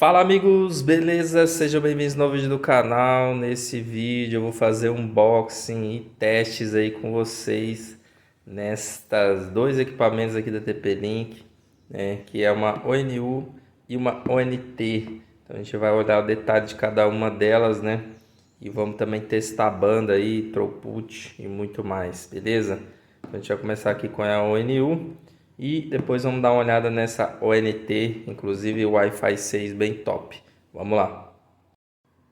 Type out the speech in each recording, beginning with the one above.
Fala amigos, beleza? Sejam bem-vindos no vídeo do canal. Nesse vídeo eu vou fazer um unboxing e testes aí com vocês nestas dois equipamentos aqui da TP-Link, né? Que é uma ONU e uma ONT. Então a gente vai olhar o detalhe de cada uma delas, né? E vamos também testar a banda aí, throughput e muito mais, beleza? Então a gente vai começar aqui com a ONU. E depois vamos dar uma olhada nessa ONT, inclusive o Wi-Fi 6 bem top. Vamos lá.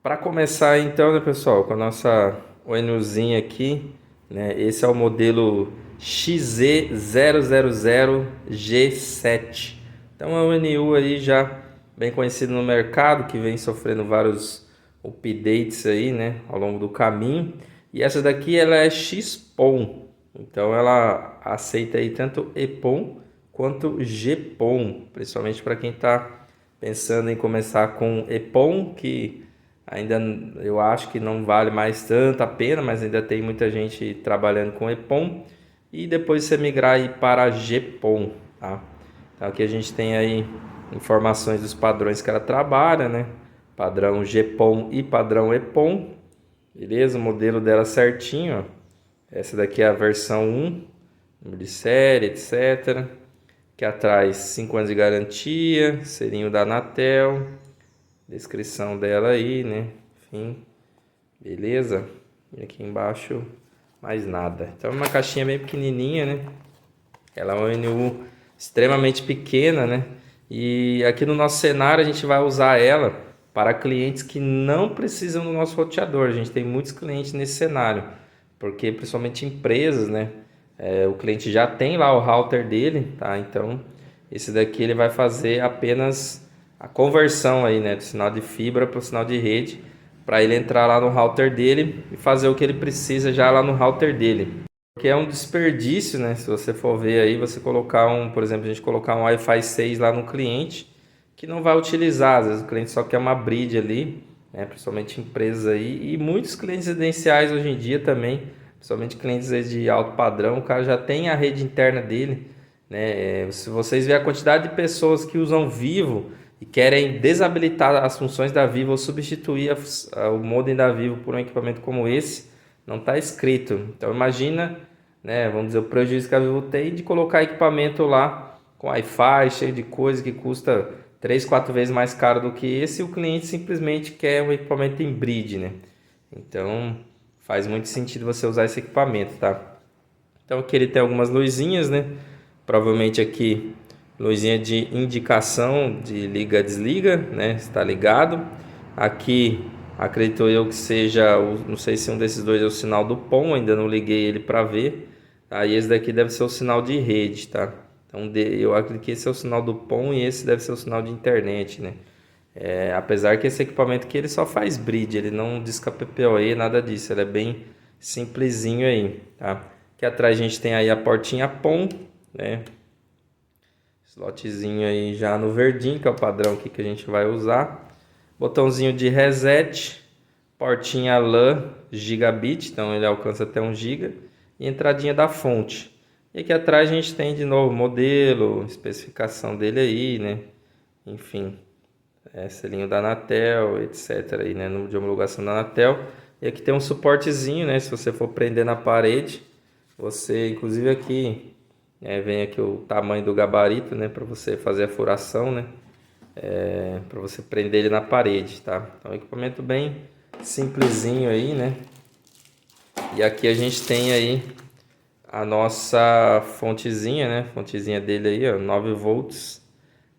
Para começar então, né, pessoal, com a nossa ONUzinha aqui, né? Esse é o modelo XZ000G7. Então é um ONU aí já bem conhecido no mercado, que vem sofrendo vários updates aí, né, ao longo do caminho. E essa daqui ela é XPON. Então ela aceita aí tanto EPON quanto GPON, principalmente para quem está pensando em começar com EPON, que ainda eu acho que não vale mais tanto a pena, mas ainda tem muita gente trabalhando com EPON, e depois você migrar aí para GPON, tá? Então aqui a gente tem aí informações dos padrões que ela trabalha, né? Padrão GPON e padrão EPON, beleza? O modelo dela certinho, ó. Essa daqui é a versão 1, número de série, etc. Aqui atrás 5 anos de garantia, selinho da Anatel, descrição dela aí, né? Enfim, beleza? E aqui embaixo mais nada. Então é uma caixinha bem pequenininha, né? Ela é uma ONU extremamente pequena, né? E aqui no nosso cenário a gente vai usar ela para clientes que não precisam do nosso roteador. A gente tem muitos clientes nesse cenário, porque principalmente empresas, né? O cliente já tem lá o router dele, tá? Então esse daqui ele vai fazer apenas a conversão aí, né, do sinal de fibra para o sinal de rede, para ele entrar lá no router dele e fazer o que ele precisa já lá no router dele. Porque é um desperdício, né? Se você for ver aí, você colocar por exemplo, a gente colocar um Wi-Fi 6 lá no cliente que não vai utilizar. Às vezes o cliente só quer uma bridge ali, né? Principalmente empresas aí, e muitos clientes residenciais hoje em dia também, principalmente clientes aí de alto padrão, o cara já tem a rede interna dele, né? Se vocês verem a quantidade de pessoas que usam Vivo e querem desabilitar as funções da Vivo ou substituir o modem da Vivo por um equipamento como esse, não está escrito. Então imagina, né, vamos dizer, o prejuízo que a Vivo tem de colocar equipamento lá com Wi-Fi, cheio de coisa que custa 3, 4 vezes mais caro do que esse, e o cliente simplesmente quer um equipamento em bridge, né? Então faz muito sentido você usar esse equipamento, tá? Então aqui ele tem algumas luzinhas, né? Provavelmente aqui luzinha de indicação de liga-desliga, né? Está ligado. Aqui acredito eu que seja, não sei se um desses dois é o sinal do PON, ainda não liguei ele para ver. Aí esse daqui deve ser o sinal de rede, tá? Então eu acredito que esse é o sinal do PON e esse deve ser o sinal de internet, né? Apesar que esse equipamento aqui ele só faz bridge, ele não disca PPoE, nada disso, ele é bem simplesinho aí, tá? Aqui atrás a gente tem aí a portinha PON, né? Slotzinho aí já no verdinho, que é o padrão aqui que a gente vai usar. Botãozinho de reset, portinha LAN gigabit, então ele alcança até 1 GB, e entradinha da fonte. E aqui atrás a gente tem de novo modelo, especificação dele aí, né? Enfim, selinho da Anatel, etc. aí, né? Número de homologação da Anatel. E aqui tem um suportezinho, né? Se você for prender na parede, você, inclusive aqui, vem aqui o tamanho do gabarito, né? Para você fazer a furação, né? Para você prender ele na parede, tá? Então, equipamento bem simplesinho aí, né? E aqui a gente tem aí a nossa fontezinha, né? Fontezinha dele aí, ó, 9 volts,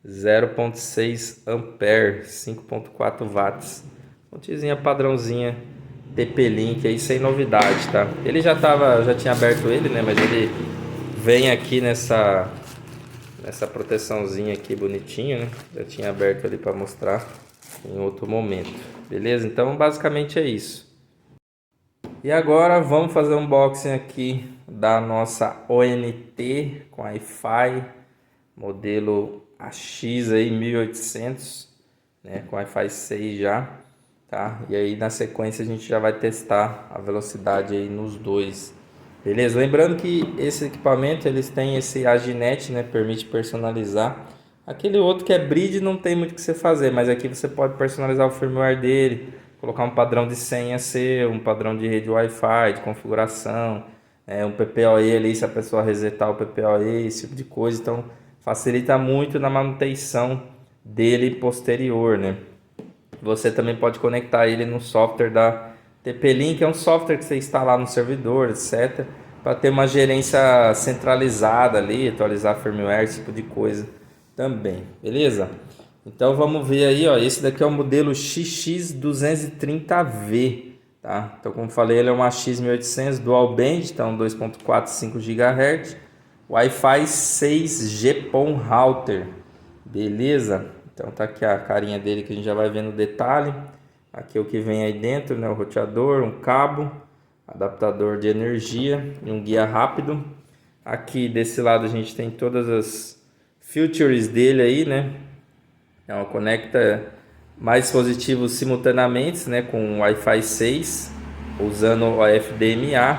0,6 ampere, 5,4 watts. Fontezinha padrãozinha TP-Link aí, sem novidade, tá? Ele já tinha aberto ele, né? Mas ele vem aqui nessa proteçãozinha aqui bonitinho, né? Já tinha aberto ali para mostrar em outro momento. Beleza? Então basicamente é isso. E agora vamos fazer um unboxing aqui da nossa ONT com Wi-Fi modelo AX aí 1800, né? Com Wi-Fi 6 já, tá? E aí na sequência a gente já vai testar a velocidade aí nos dois. Beleza? Lembrando que esse equipamento eles têm esse Aginet, né? Permite personalizar Aquele outro que é bridge não tem muito o que você fazer, mas aqui você pode personalizar o firmware dele, colocar um padrão de senha seu, um padrão de rede Wi-Fi, de configuração, um PPoE ali, se a pessoa resetar o PPoE, esse tipo de coisa. Então facilita muito na manutenção dele posterior, né? Você também pode conectar ele no software da TP-Link, que é um software que você instala no servidor, etc, para ter uma gerência centralizada ali, atualizar firmware, esse tipo de coisa também, beleza? Então vamos ver aí, ó, esse daqui é o modelo XX230V, tá? Então como falei, ele é uma X1800 Dual Band, então 2.4, 5 GHz, Wi-Fi 6G PON Router, beleza? Então tá aqui a carinha dele que a gente já vai ver no detalhe. Aqui é o que vem aí dentro, né? O roteador, um cabo, adaptador de energia e um guia rápido. Aqui desse lado a gente tem todas as features dele aí, né? Então conecta mais dispositivos simultaneamente, né? Com Wi-Fi 6, usando o FDMA.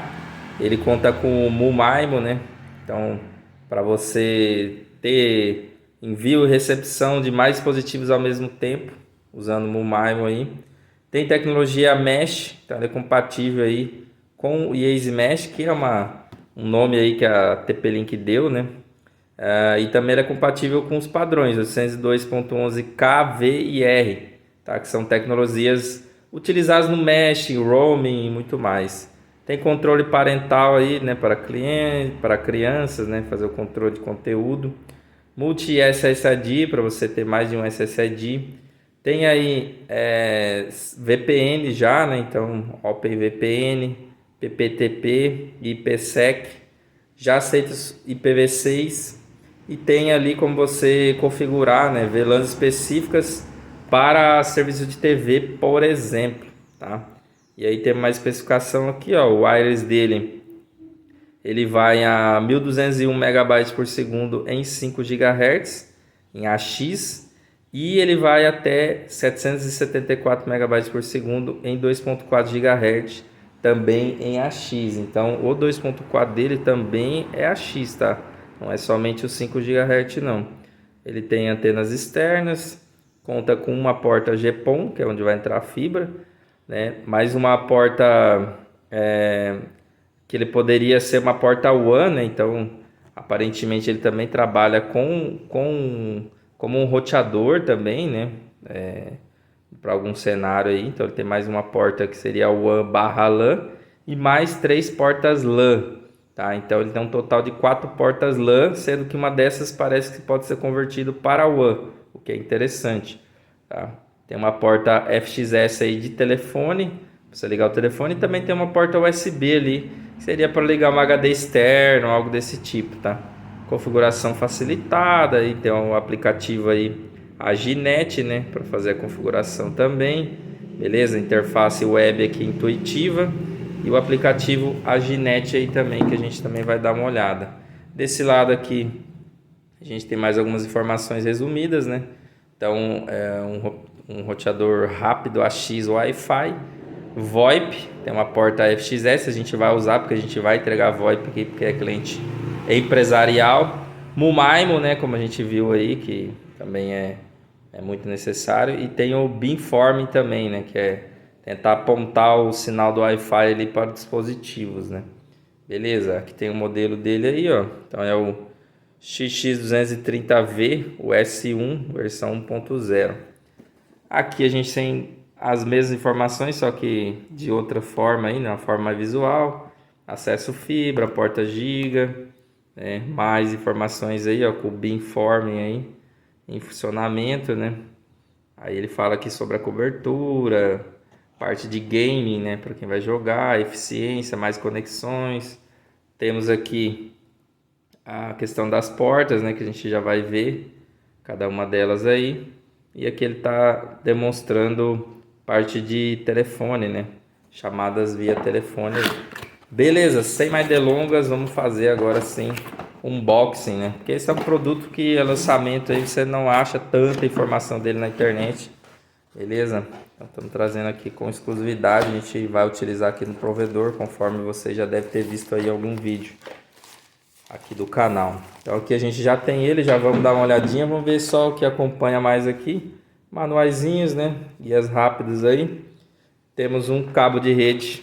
Ele conta com o MU-MIMO, né? Então para você ter envio e recepção de mais dispositivos ao mesmo tempo, usando o MU-MIMO aí. Tem tecnologia Mesh, então ele é compatível aí com o Easy Mesh, que é um nome aí que a TP-Link deu, né? E também é compatível com os padrões 802.11k, V e R, tá? Que são tecnologias utilizadas no Mesh, roaming e muito mais. Tem controle parental aí, né, para cliente, para crianças, né, fazer o controle de conteúdo. Multi-SSID para você ter mais de um SSID. Tem aí VPN já, né? Então OpenVPN, PPTP, IPsec, já aceita IPv6 e tem ali como você configurar, né, VLANs específicas para serviços de TV, por exemplo, tá? E aí tem mais especificação aqui, ó, o wireless dele, ele vai a 1201 megabytes por segundo em 5 GHz em AX e ele vai até 774 megabytes por segundo em 2.4 GHz também em AX. Então o 2.4 dele também é AX, tá? Não é somente os 5 GHz não. Ele tem antenas externas, conta com uma porta GPON, que é onde vai entrar a fibra, né? Mais uma porta que ele poderia ser uma porta WAN, né? Então aparentemente ele também trabalha como um roteador também, né? Para algum cenário aí, então ele tem mais uma porta que seria WAN/LAN e mais 3 portas LAN, tá? Então ele tem um total de 4 portas LAN, sendo que uma dessas parece que pode ser convertido para WAN, o que é interessante, tá? Tem uma porta FXS aí de telefone, para você ligar o telefone, e também tem uma porta USB ali, que seria para ligar um HD externo, algo desse tipo, tá? Configuração facilitada, e tem um aplicativo aí, a Ginet, né, para fazer a configuração também, beleza? Interface web aqui intuitiva e o aplicativo Aginet aí também, que a gente também vai dar uma olhada. Desse lado aqui a gente tem mais algumas informações resumidas, né? Então é um roteador rápido AX Wi-Fi, VoIP, tem uma porta FXS, a gente vai usar porque a gente vai entregar VoIP aqui porque é cliente empresarial. MU-MIMO, né, como a gente viu aí, que também é muito necessário, e tem o beamforming também, né, que é tentar apontar o sinal do Wi-Fi ali para dispositivos, né. Beleza, aqui tem o modelo dele aí, ó. Então é o XX230V, o S1, versão 1.0. Aqui a gente tem as mesmas informações, só que de outra forma aí, né, uma forma mais visual. Acesso fibra, porta giga, né, mais informações aí, ó, com o beamforming aí em funcionamento, né? Aí ele fala aqui sobre a cobertura, parte de gaming, né, para quem vai jogar, eficiência, mais conexões. Temos aqui a questão das portas, né, que a gente já vai ver cada uma delas aí. E aqui ele está demonstrando parte de telefone, né, chamadas via telefone. Beleza, sem mais delongas, vamos fazer agora sim unboxing, né? Porque esse é um produto que é lançamento aí, você não acha tanta informação dele na internet, beleza? Então, estamos trazendo aqui com exclusividade, a gente vai utilizar aqui no provedor, conforme você já deve ter visto aí em algum vídeo. aqui do canal. Então aqui a gente já tem ele, já vamos dar uma olhadinha, vamos ver só o que acompanha mais aqui. Manuaizinhos, né? Guias rápidos aí. Temos um cabo de rede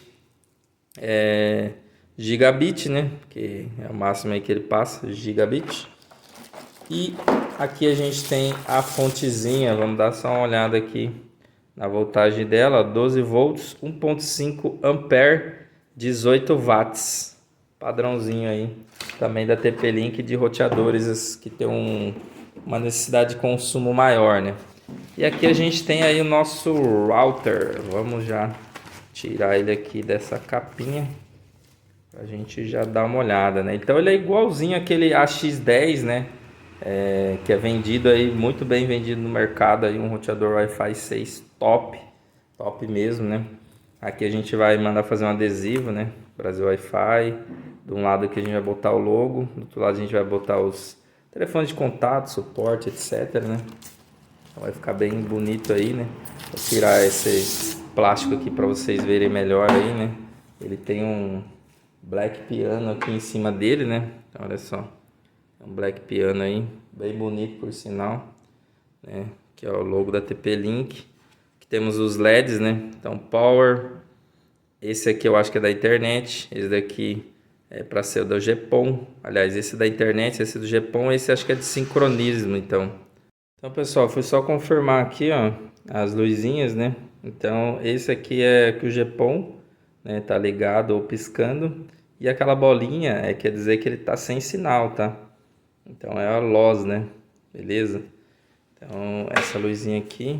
gigabit, né? Que é o máximo aí que ele passa, gigabit. E aqui a gente tem a fontezinha, vamos dar só uma olhada aqui na voltagem dela, 12 volts, 1.5 ampere, 18 watts. Padrãozinho aí, também da TP-Link de roteadores que tem uma necessidade de consumo maior, né? E aqui a gente tem aí o nosso router, vamos já tirar ele aqui dessa capinha, pra gente já dar uma olhada, né? Então ele é igualzinho aquele AX10, né? Que é vendido aí, muito bem vendido no mercado aí, um roteador Wi-Fi 6 top, top mesmo, né? Aqui a gente vai mandar fazer um adesivo, né? Brasil Wi-Fi. De um lado aqui a gente vai botar o logo, do outro lado a gente vai botar os telefones de contato, suporte, etc, né? Então vai ficar bem bonito aí, né? Vou tirar esse plástico aqui para vocês verem melhor aí, né? Ele tem um black piano aqui em cima dele, né? Então, olha só. Um black piano aí, bem bonito por sinal, né? Aqui é o logo da TP-Link. Aqui temos os LEDs, né? Então power, esse aqui eu acho que é da internet, esse daqui é para ser o da GPON. Aliás, esse da internet, esse do GPON, esse acho que é de sincronismo, então. Então, pessoal, foi só confirmar aqui, ó, as luzinhas, né? Então, esse aqui é que o GPON, né, tá ligado ou piscando, e aquela bolinha quer dizer que ele tá sem sinal, tá? Então é a LOS, né? Beleza? Então essa luzinha aqui,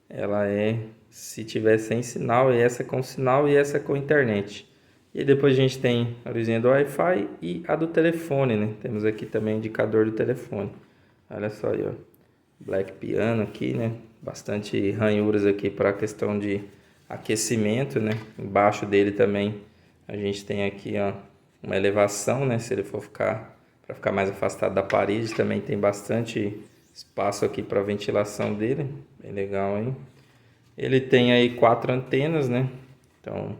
ela é se tiver sem sinal, e essa é com sinal e essa é com internet. E depois a gente tem a luzinha do Wi-Fi e a do telefone, né? Temos aqui também o indicador do telefone. Olha só aí, ó. Black piano aqui, né? Bastante ranhuras aqui para a questão de aquecimento, né? Embaixo dele também a gente tem aqui, ó, uma elevação, né? Se ele for ficar para ficar mais afastado da parede, também tem bastante espaço aqui para ventilação dele, bem legal, hein? Ele tem aí 4 antenas, né? Então,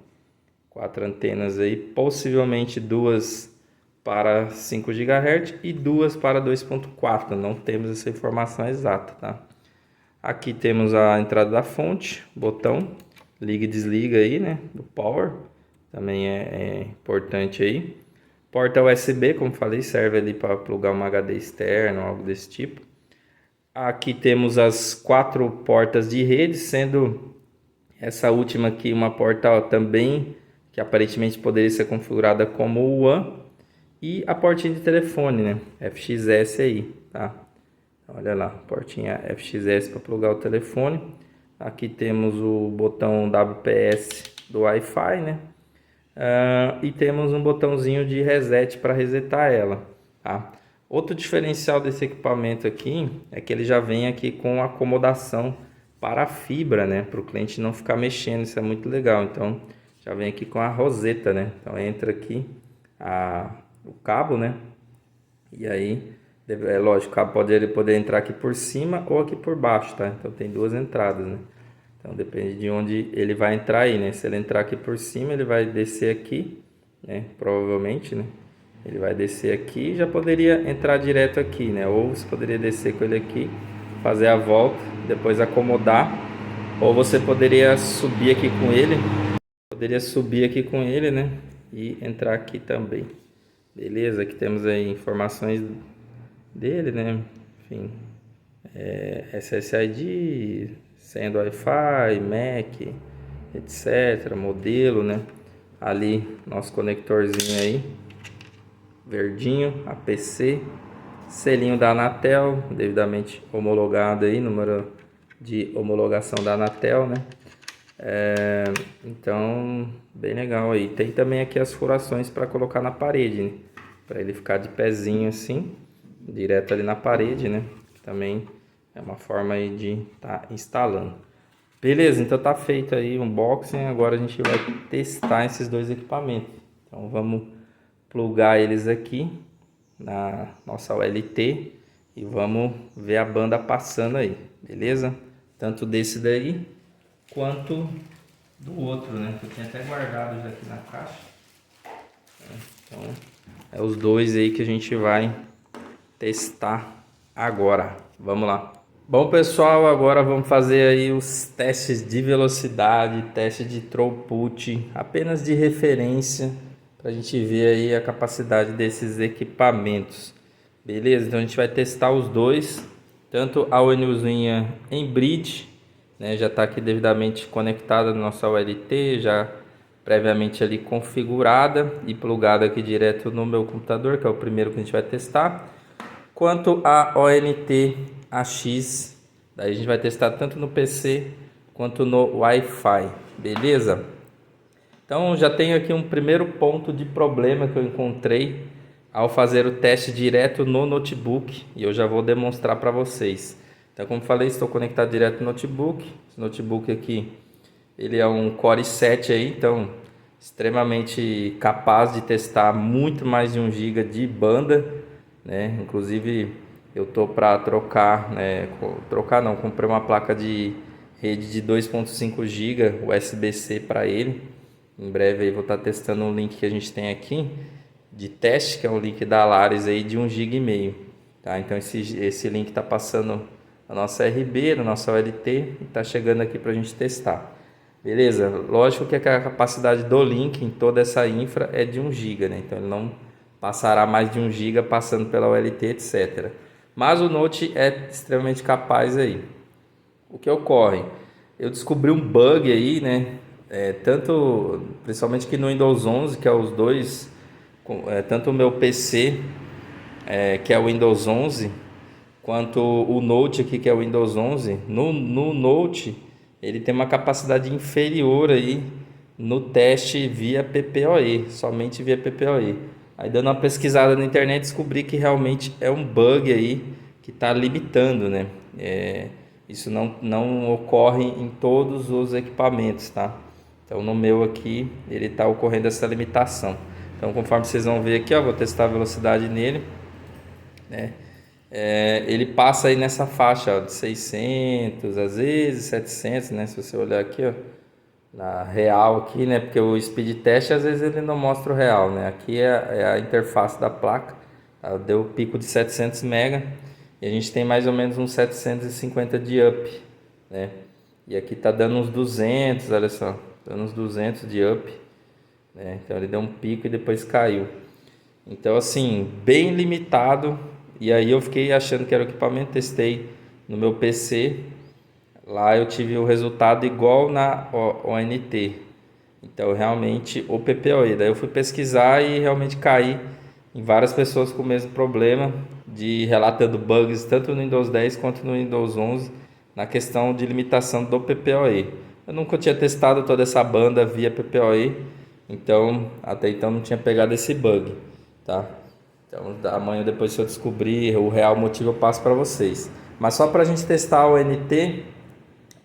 4 antenas aí, possivelmente duas para 5 GHz e duas para 2.4, não temos essa informação exata, tá? Aqui temos a entrada da fonte, botão, liga e desliga aí, né? Do power, também é importante aí. Porta USB, como falei, serve ali para plugar uma HD externo, algo desse tipo. Aqui temos as 4 portas de rede, sendo essa última aqui uma porta, ó, também que aparentemente poderia ser configurada como WAN, e a portinha de telefone, né? FXS aí, tá? Olha lá, portinha FXS para plugar o telefone. Aqui temos o botão WPS do Wi-Fi, né? E temos um botãozinho de reset para resetar ela, tá? Outro diferencial desse equipamento aqui é que ele já vem aqui com acomodação para a fibra, né? Para o cliente não ficar mexendo, isso é muito legal. Então já vem aqui com a roseta, né? Então entra aqui o cabo, né? E aí, é lógico, o cabo pode poder entrar aqui por cima ou aqui por baixo, tá? Então tem duas entradas, né? Então depende de onde ele vai entrar aí, né? Se ele entrar aqui por cima, ele vai descer aqui, né? Provavelmente, né? Ele vai descer aqui e já poderia entrar direto aqui, né? Ou você poderia descer com ele aqui, fazer a volta, depois acomodar. Ou você poderia subir aqui com ele, né? E entrar aqui também. Beleza? Aqui temos aí informações dele, né? Enfim, SSID, senha do Wi-Fi, MAC, etc, modelo, né? Ali nosso conectorzinho aí, verdinho, APC, selinho da Anatel, devidamente homologado aí, número de homologação da Anatel, né? Então, bem legal aí. Tem também aqui as furações para colocar na parede, né? Para ele ficar de pezinho assim, direto ali na parede, né? Também é uma forma aí de estar instalando. Beleza, então tá feito aí o unboxing. Agora a gente vai testar esses dois equipamentos. Então vamos plugar eles aqui na nossa ULT e vamos ver a banda passando aí, beleza? Tanto desse daí quanto do outro, né? Que eu tinha até guardado já aqui na caixa. Então É os dois aí que a gente vai testar agora. Vamos lá. Bom, pessoal, agora vamos fazer aí os testes de velocidade, teste de throughput, apenas de referência, para a gente ver aí a capacidade desses equipamentos. Beleza? Então a gente vai testar os dois, tanto a ONUzinha em bridge, né, já está aqui devidamente conectada no nosso OLT, já previamente ali configurada e plugada aqui direto no meu computador, que é o primeiro que a gente vai testar. Quanto a ONT AX, daí a gente vai testar tanto no PC quanto no Wi-Fi, beleza? Então já tenho aqui um primeiro ponto de problema que eu encontrei ao fazer o teste direto no notebook e eu já vou demonstrar para vocês. Então, como falei, estou conectado direto no notebook. Esse notebook aqui, ele é um Core i7 aí, então extremamente capaz de testar muito mais de 1 GB de banda, né? Inclusive eu tô para trocar, né? Trocar não, comprei uma placa de rede de 2.5 GB USB-C para ele. Em breve aí vou estar testando um link que a gente tem aqui de teste, que é um link da Alaris aí de 1,5 GB, tá? Então esse link está passando na nossa RB, na nossa OLT e está chegando aqui para a gente testar. Beleza? Lógico que a capacidade do link em toda essa infra é de 1 GB, né? Então ele não passará mais de 1 GB passando pela OLT, etc. Mas o Note é extremamente capaz aí. O que ocorre? Eu descobri um bug aí, né? Tanto, principalmente que no Windows 11, que é os dois, tanto o meu PC, que é o Windows 11, quanto o Note aqui, que é o Windows 11. No Note, ele tem uma capacidade inferior aí no teste via PPoE, somente via PPoE. Aí dando uma pesquisada na internet, descobri que realmente é um bug aí que está limitando, né? Isso não ocorre em todos os equipamentos, tá? Então no meu aqui, ele está ocorrendo essa limitação. Então conforme vocês vão ver aqui, ó, vou testar a velocidade nele, né? Ele passa aí nessa faixa, ó, de 600, às vezes 700, né? Se você olhar aqui, ó, na real aqui, né? Porque o speed test às vezes ele não mostra o real, né? Aqui é a interface da placa, tá? Deu pico de 700 MB e a gente tem mais ou menos uns 750 de up, né? E aqui tá dando uns 200, olha só, dando uns 200 de up, né? Então ele deu um pico e depois caiu. Então assim, bem limitado. E aí eu fiquei achando que era o equipamento, testei no meu PC. Lá eu tive o resultado igual na ONT. Então realmente o PPoE. Daí eu fui pesquisar e realmente caí em várias pessoas com o mesmo problema, de relatando bugs tanto no Windows 10 quanto no Windows 11 na questão de limitação do PPoE. Eu nunca tinha testado toda essa banda via PPoE, então até então não tinha pegado esse bug, tá? Então amanhã, depois, se eu descobrir o real motivo, eu passo para vocês. Mas só para a gente testar o NT,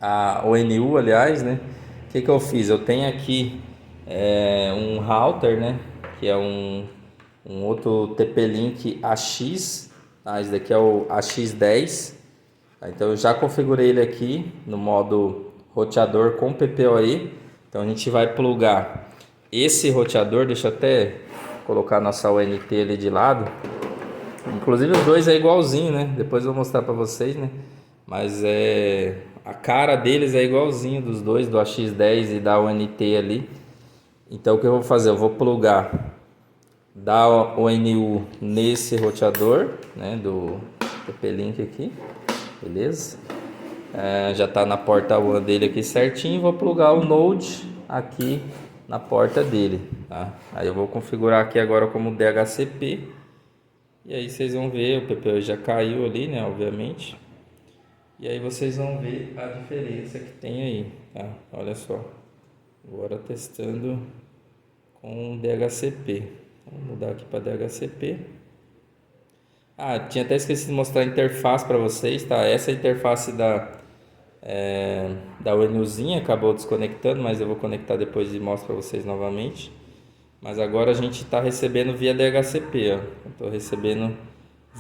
a ONU, aliás, né? O que eu fiz? Eu tenho aqui um router, né? Que é um outro TP-Link AX. Tá? Esse daqui é o AX10. Tá? Então eu já configurei ele aqui no modo roteador com PPoE. Então a gente vai plugar esse roteador. Deixa eu até colocar nossa ONT ali de lado. Inclusive os dois é igualzinho, né? Depois eu vou mostrar para vocês, né? Mas a cara deles é igualzinho dos dois, do AX10 e da ONT ali. Então o que eu vou fazer? Eu vou plugar da ONU nesse roteador, né? Do TP-Link aqui, beleza? Já está na porta 1 dele aqui certinho. Vou plugar o Node aqui na porta dele, tá? Aí eu vou configurar aqui agora como DHCP. E aí vocês vão ver, o PPoE já caiu ali, né, obviamente. E aí vocês vão ver a diferença que tem aí, tá? Olha só. Agora testando com DHCP. Vamos mudar aqui para DHCP. Tinha até esquecido de mostrar a interface para vocês, tá? Essa interface da ONUzinha acabou desconectando, mas eu vou conectar depois e mostro para vocês novamente. Mas agora a gente está recebendo via DHCP, ó. Estou recebendo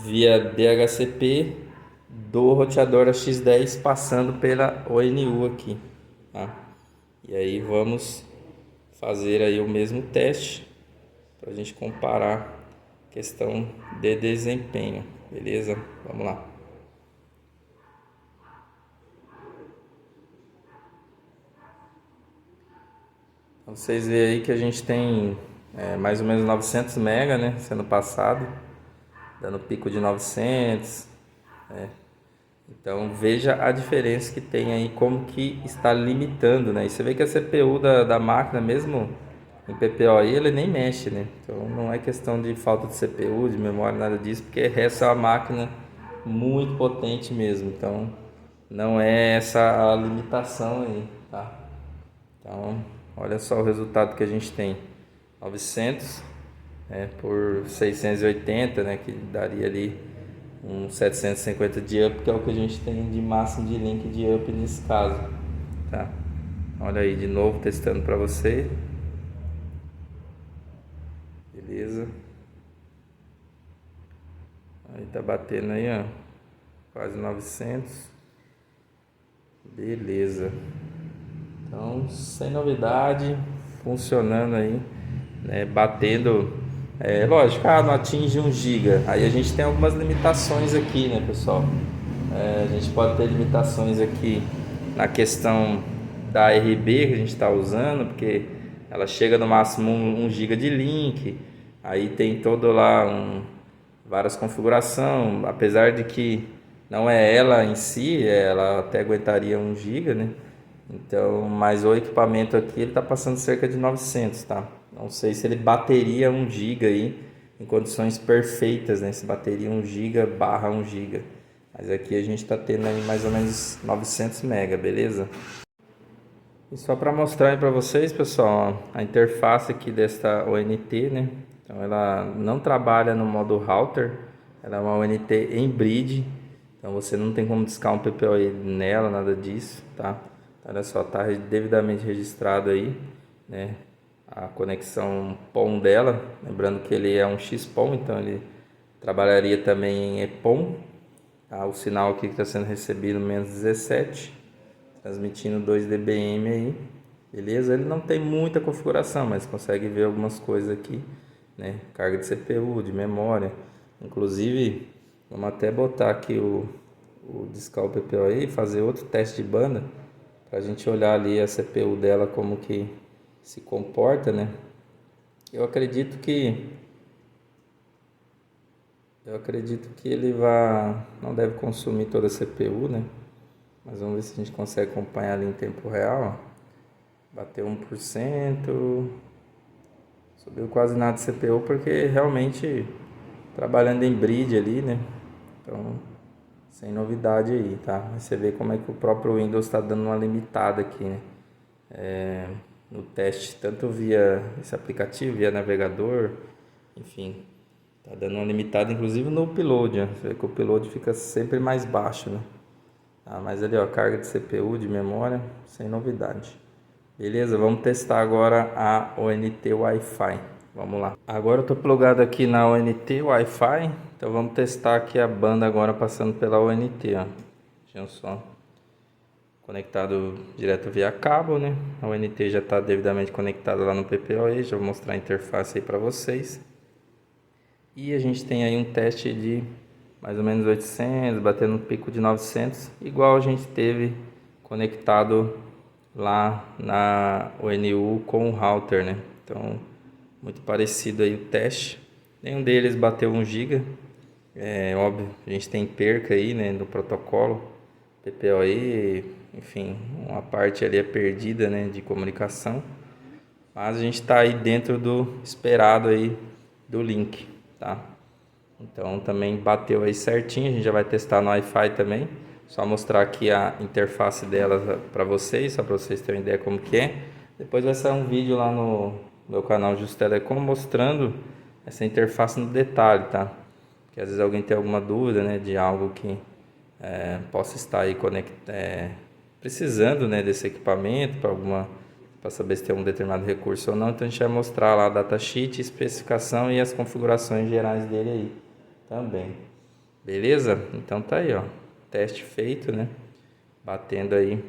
via DHCP do roteador AX10 passando pela ONU aqui, tá? E aí vamos fazer aí o mesmo teste para a gente comparar questão de desempenho, beleza? Vamos lá. Então, vocês veem aí que a gente tem mais ou menos 900 mega, né, sendo passado, dando pico de 900. Então veja a diferença que tem aí, como que está limitando, né? E você vê que a CPU da máquina, mesmo em PPOI, ele nem mexe, né? Então não é questão de falta de CPU, de memória, nada disso, porque essa é uma máquina muito potente mesmo. Então não é essa a limitação aí, tá? Então olha só o resultado que a gente tem: 900 por 680, né? Que daria ali um 750 de up, que é o que a gente tem de máximo de link de up nesse caso, tá? Olha aí de novo testando para você, beleza? Aí tá batendo aí, ó, quase 900, beleza. Então sem novidade, funcionando aí, né? Batendo, lógico, não atinge 1 GB. Aí a gente tem algumas limitações aqui, né, pessoal? A gente pode ter limitações aqui na questão da RB que a gente está usando, porque ela chega no máximo 1 GB de link. Aí tem todo lá várias configurações, apesar de que não é ela em si, ela até aguentaria 1 GB, né? Então, mas o equipamento aqui ele está passando cerca de 900, tá? Não sei se ele bateria 1 GB aí em condições perfeitas, né? Se bateria 1 GB barra 1 GB. Mas aqui a gente está tendo aí mais ou menos 900 MB, beleza? E só para mostrar aí para vocês, pessoal, ó, a interface aqui desta ONT, né? Então ela não trabalha no modo router, ela é uma ONT em bridge, então você não tem como discar um PPOE nela, nada disso, tá? Olha só, tá devidamente registrado aí, né? A conexão PON dela, lembrando que ele é um XPON, então ele trabalharia também em EPON. Tá? O sinal aqui que está sendo recebido menos 17, transmitindo 2 dBm aí, beleza? Ele não tem muita configuração, mas consegue ver algumas coisas aqui, né? Carga de CPU, de memória, inclusive vamos até botar aqui o discar o PPOE e fazer outro teste de banda para a gente olhar ali a CPU dela como que se comporta, né? Eu acredito que ele não deve consumir toda a CPU, né? Mas vamos ver se a gente consegue acompanhar ali em tempo real. Bateu 1%, subiu quase nada de CPU porque realmente trabalhando em bridge ali, né? Então, sem novidade aí, tá? Mas você vê como é que o próprio Windows está dando uma limitada aqui, né? No teste, tanto via esse aplicativo, via navegador, enfim, tá dando uma limitada, inclusive no upload, né? Você vê que o upload fica sempre mais baixo, né? Mas ali, ó, carga de CPU, de memória, sem novidade. Beleza, vamos testar agora a ONT Wi-Fi. Vamos lá. Agora eu tô plugado aqui na ONT Wi-Fi, então vamos testar aqui a banda agora passando pela ONT, ó. Deixa eu só. Conectado direto via cabo, né? A ONT já está devidamente conectada lá no PPOE, já vou mostrar a interface aí para vocês. E a gente tem aí um teste de mais ou menos 800, batendo um pico de 900, igual a gente teve conectado lá na ONU com o router, né? Então, muito parecido aí o teste. Nenhum deles bateu 1 GB. É óbvio, a gente tem perca aí, né, no protocolo PPOE, enfim, uma parte ali é perdida, né, de comunicação. Mas a gente está aí dentro do esperado aí do link, tá? Então também bateu aí certinho, a gente já vai testar no Wi-Fi também. Só mostrar aqui a interface dela para vocês, só para vocês terem ideia como que é. Depois vai sair um vídeo lá no meu canal Just Telecom mostrando essa interface no detalhe, tá? Porque às vezes alguém tem alguma dúvida, né, de algo que possa estar aí precisando, né, desse equipamento para saber se tem um determinado recurso ou não. Então a gente vai mostrar lá a datasheet, especificação e as configurações gerais dele aí também. Beleza? Então tá aí, ó, teste feito, né? Batendo aí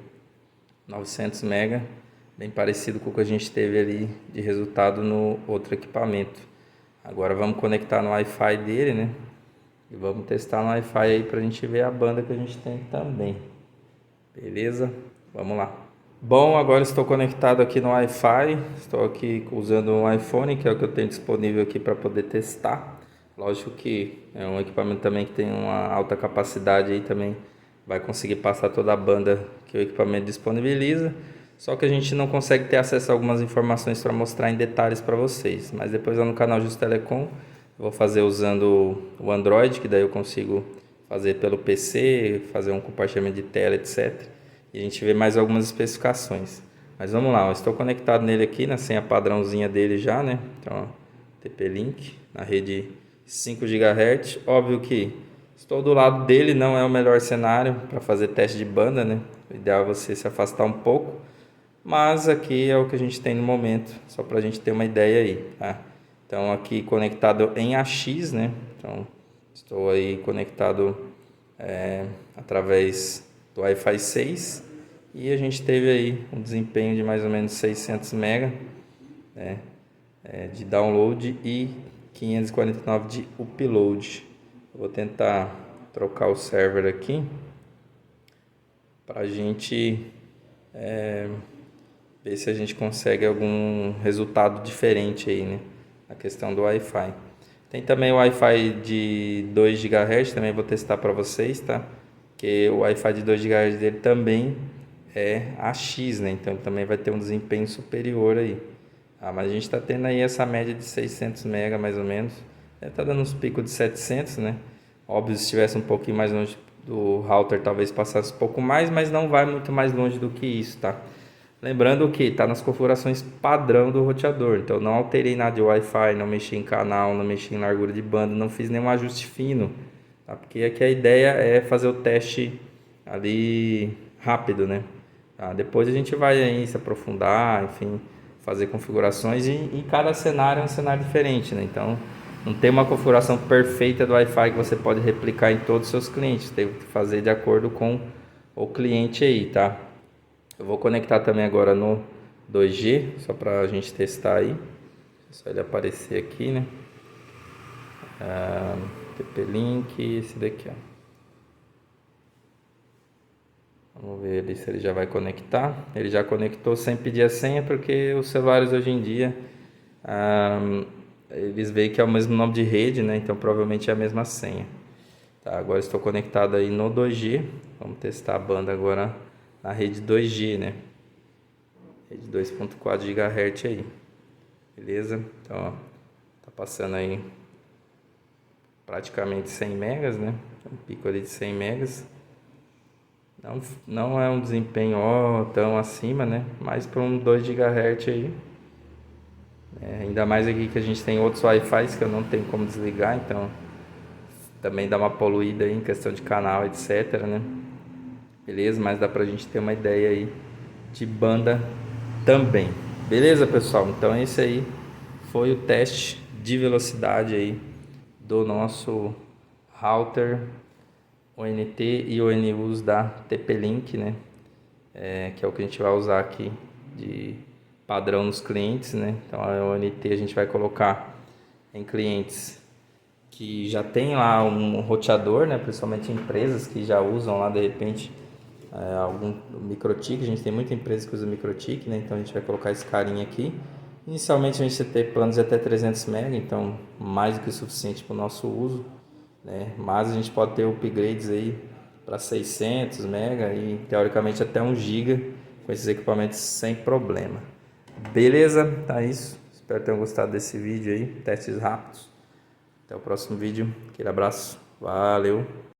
900 MB, bem parecido com o que a gente teve ali de resultado no outro equipamento. Agora vamos conectar no Wi-Fi dele, né? E vamos testar no Wi-Fi aí pra gente ver a banda que a gente tem também. Beleza? Vamos lá. Bom, agora estou conectado aqui no Wi-Fi. Estou aqui usando um iPhone, que é o que eu tenho disponível aqui para poder testar. Lógico que é um equipamento também que tem uma alta capacidade aí também. Vai conseguir passar toda a banda que o equipamento disponibiliza. Só que a gente não consegue ter acesso a algumas informações para mostrar em detalhes para vocês. Mas depois lá no canal Justo Telecom, eu vou fazer usando o Android, que daí eu consigo fazer pelo PC, fazer um compartilhamento de tela, etc. E a gente vê mais algumas especificações. Mas vamos lá, eu estou conectado nele aqui na senha padrãozinha dele já, né? Então, TP-Link na rede 5 GHz. Óbvio que estou do lado dele, não é o melhor cenário para fazer teste de banda, né? O ideal é você se afastar um pouco. Mas aqui é o que a gente tem no momento, só para a gente ter uma ideia aí, tá? Então aqui conectado em AX, né? Então estou aí conectado através do Wi-Fi 6 e a gente teve aí um desempenho de mais ou menos 600 MB, né? De download e 549 de upload. Eu vou tentar trocar o server aqui para a gente ver se a gente consegue algum resultado diferente aí, né? A questão do Wi-Fi. Tem também o Wi-Fi de 2 GHz, também vou testar para vocês, tá? Que o Wi-Fi de 2 GHz dele também é AX, né? Então ele também vai ter um desempenho superior aí. Mas a gente está tendo aí essa média de 600 MB mais ou menos. Tá dando uns picos de 700, né? Óbvio, se estivesse um pouquinho mais longe do router, talvez passasse um pouco mais, mas não vai muito mais longe do que isso, tá? Lembrando que está nas configurações padrão do roteador, então não alterei nada de Wi-Fi, não mexi em canal, não mexi em largura de banda, não fiz nenhum ajuste fino, tá? Porque aqui a ideia é fazer o teste ali rápido, né? Tá? Depois a gente vai aí se aprofundar, enfim, fazer configurações e cada cenário é um cenário diferente, né? Então não tem uma configuração perfeita do Wi-Fi que você pode replicar em todos os seus clientes, tem que fazer de acordo com o cliente aí, tá? Eu vou conectar também agora no 2G, só para a gente testar aí. É só ele aparecer aqui, né? TP-Link, esse daqui, ó. Vamos ver ali se ele já vai conectar. Ele já conectou sem pedir a senha, porque os celulares hoje em dia, eles veem que é o mesmo nome de rede, né? Então provavelmente é a mesma senha. Tá, agora estou conectado aí no 2G. Vamos testar a banda agora na rede 2G, né? Rede 2.4 GHz aí. Beleza? Então, ó, tá passando aí praticamente 100 megas, né? Um pico ali de 100 megas. Não é um desempenho tão acima, né? Mas para um 2 GHz aí. Ainda mais aqui que a gente tem outros Wi-Fi que eu não tenho como desligar, então também dá uma poluída aí em questão de canal, etc, né? Beleza? Mas dá pra gente ter uma ideia aí de banda também. Beleza, pessoal? Então esse aí foi o teste de velocidade aí do nosso router ONT e ONUs da TP-Link, né? Que é o que a gente vai usar aqui de padrão nos clientes, né? Então a ONT a gente vai colocar em clientes que já tem lá um roteador, né? Principalmente empresas que já usam lá de repente algum microtik. A gente tem muita empresa que usa microtik, né? Então a gente vai colocar esse carinha aqui. Inicialmente a gente vai ter planos de até 300 MB, então mais do que o suficiente para o nosso uso, né? Mas a gente pode ter upgrades aí para 600 MB e teoricamente até 1 GB com esses equipamentos sem problema. Beleza? Tá isso. Espero que tenham gostado desse vídeo aí, testes rápidos. Até o próximo vídeo. Aquele abraço. Valeu!